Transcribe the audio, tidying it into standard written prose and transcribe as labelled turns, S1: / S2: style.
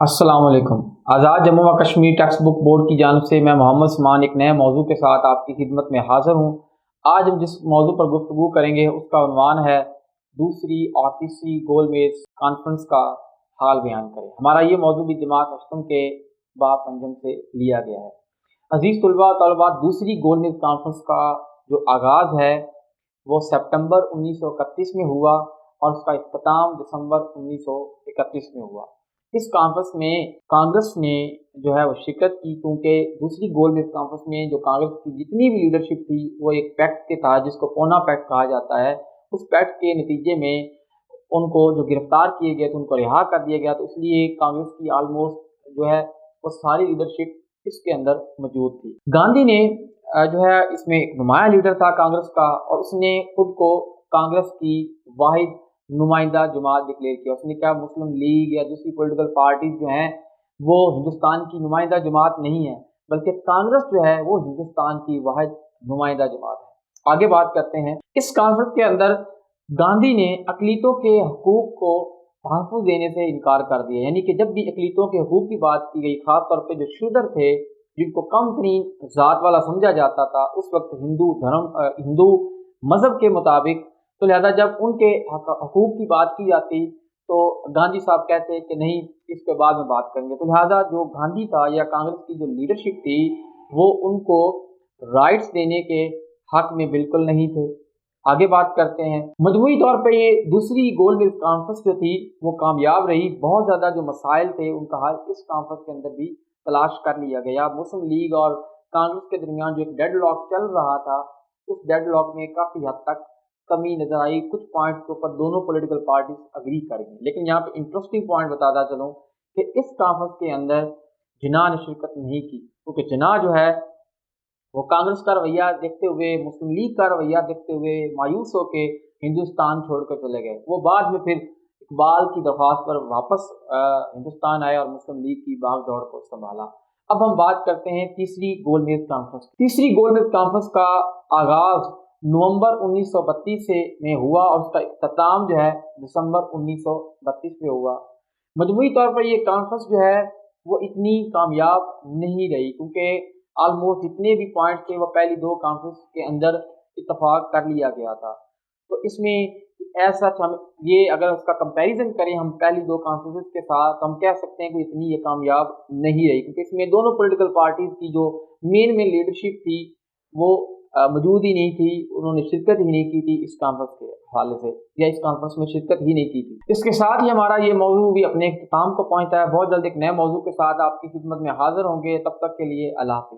S1: अस्सलाम वालेकुम। आज़ाद जम्मू व कश्मीर टेक्स्ट बुक बोर्ड की जानिब से मैं मोहम्मद समान एक नए मौजू के साथ आपकी खिदमत में हाज़िर हूँ। आज हम जिस मौजू पर गुफ्तगू करेंगे उसका उन्वान है दूसरी और तीसरी गोल मेज़ कॉन्फ्रेंस का हाल बयान करें। हमारा ये मौजू भी जमात हश्तम के बाब पंजम से लिया गया है। अजीज़ तलबा तलबात, दूसरी गोल मेज़ कॉन्फ्रेंस का जो आगाज़ है वो सितंबर 1931 में हुआ और उसका इख्तिताम दिसंबर 1931 में हुआ। इस कॉन्फ्रेंस में कांग्रेस ने जो है वो शिरकत की, क्योंकि दूसरी गोल मेज़ कॉन्फ्रेंस में जो कांग्रेस की जितनी भी लीडरशिप थी वो एक पैक्ट के तहत, जिसको पूना पैक्ट कहा जाता है, उस पैक्ट के नतीजे में उनको जो गिरफ्तार किए गए थे उनको रिहा कर दिया गया। तो इसलिए कांग्रेस की आलमोस्ट जो है वो सारी लीडरशिप इसके अंदर मौजूद थी। गांधी ने जो है इसमें एक नुमाया लीडर था कांग्रेस का, और उसने खुद को कांग्रेस की वाहिद नुमाइंदा जमात डिक्लेयर किया। उसने क्या मुस्लिम लीग या दूसरी पॉलिटिकल पार्टीज जो हैं वो हिंदुस्तान की नुमाइंदा जमात नहीं है, बल्कि कांग्रेस जो है वो हिंदुस्तान की वाहिद नुमाइंदा जमात है। आगे बात करते हैं। इस कॉन्फ्रेंस के अंदर गांधी ने अक़लीतों के हकूक़ को तहफ़्फ़ुज़ देने से इनकार कर दिया। यानी कि जब भी अक़लीतों के हकूक़ की बात की गई, ख़ास तौर पर जो शूदर थे जिनको कम तरीन ज़ात वाला समझा जाता था उस वक्त हिंदू मज़हब के मुताबिक, तो लिहाजा जब उनके हकूक़ की बात की जाती तो गांधी साहब कहते कि नहीं, इस पे बाद में बात करेंगे। तो लिहाजा जो गांधी था या कांग्रेस की जो लीडरशिप थी वो उनको राइट्स देने के हक में बिल्कुल नहीं थे। आगे बात करते हैं। मजमूई तौर पे ये दूसरी गोल मेज़ कॉन्फ्रेंस जो थी वो कामयाब रही। बहुत ज़्यादा जो मसाइल थे उनका हल इस कॉन्फ्रेंस के अंदर भी तलाश कर लिया गया। मुस्लिम लीग और कांग्रेस के दरमियान जो एक डेडलॉक चल रहा था, उस डेडलॉक में काफ़ी हद तक कमी नजर आई। कुछ पॉइंट्स के ऊपर दोनों पॉलिटिकल पार्टीज अग्री कर गई। लेकिन यहाँ पे इंटरेस्टिंग पॉइंट बताता चलूँ कि इस कॉन्फ्रेंस के अंदर जिन्ना ने शिरकत नहीं की, क्योंकि जिन्ना जो है वो कांग्रेस का रवैया देखते हुए, मुस्लिम लीग का रवैया देखते हुए मायूस होकर हिंदुस्तान छोड़कर चले गए। वो बाद में फिर इकबाल की दरख्वास्त पर वापस हिंदुस्तान आए और मुस्लिम लीग की भाग दौड़ को संभाला। अब हम बात करते हैं तीसरी गोल मेज़ कॉन्फ्रेंस। तीसरी गोल मेज़ कॉन्फ्रेंस का आगाज नवंबर 1932 से में हुआ और उसका इख्तिताम जो है दिसंबर 1932 में हुआ। मजमूई तौर पर ये कॉन्फ्रेंस जो है वो इतनी कामयाब नहीं रही, क्योंकि ऑलमोस्ट जितने भी पॉइंट्स थे वो पहली दो कॉन्फ्रेंस के अंदर इत्तफाक कर लिया गया था। तो इसमें ऐसा हम ये अगर उसका कंपैरिजन करें हम पहली दो कॉन्फ्रेंसेस के साथ, हम कह सकते हैं कि इतनी ये कामयाब नहीं रही, क्योंकि इसमें दोनों पॉलिटिकल पार्टीज की जो मेन लीडरशिप थी वो मौजूद ही नहीं थी। उन्होंने शिरकत ही नहीं की थी इस कॉन्फ्रेंस के हवाले से, या इस कॉन्फ्रेंस में शिरकत ही नहीं की थी। इसके साथ ही हमारा ये मौजू भी अपने इख्तिताम को पहुंचता है। बहुत जल्द एक नए मौजू के साथ आपकी खिदमत में हाजिर होंगे। तब तक के लिए अल्लाह हाफ़िज़।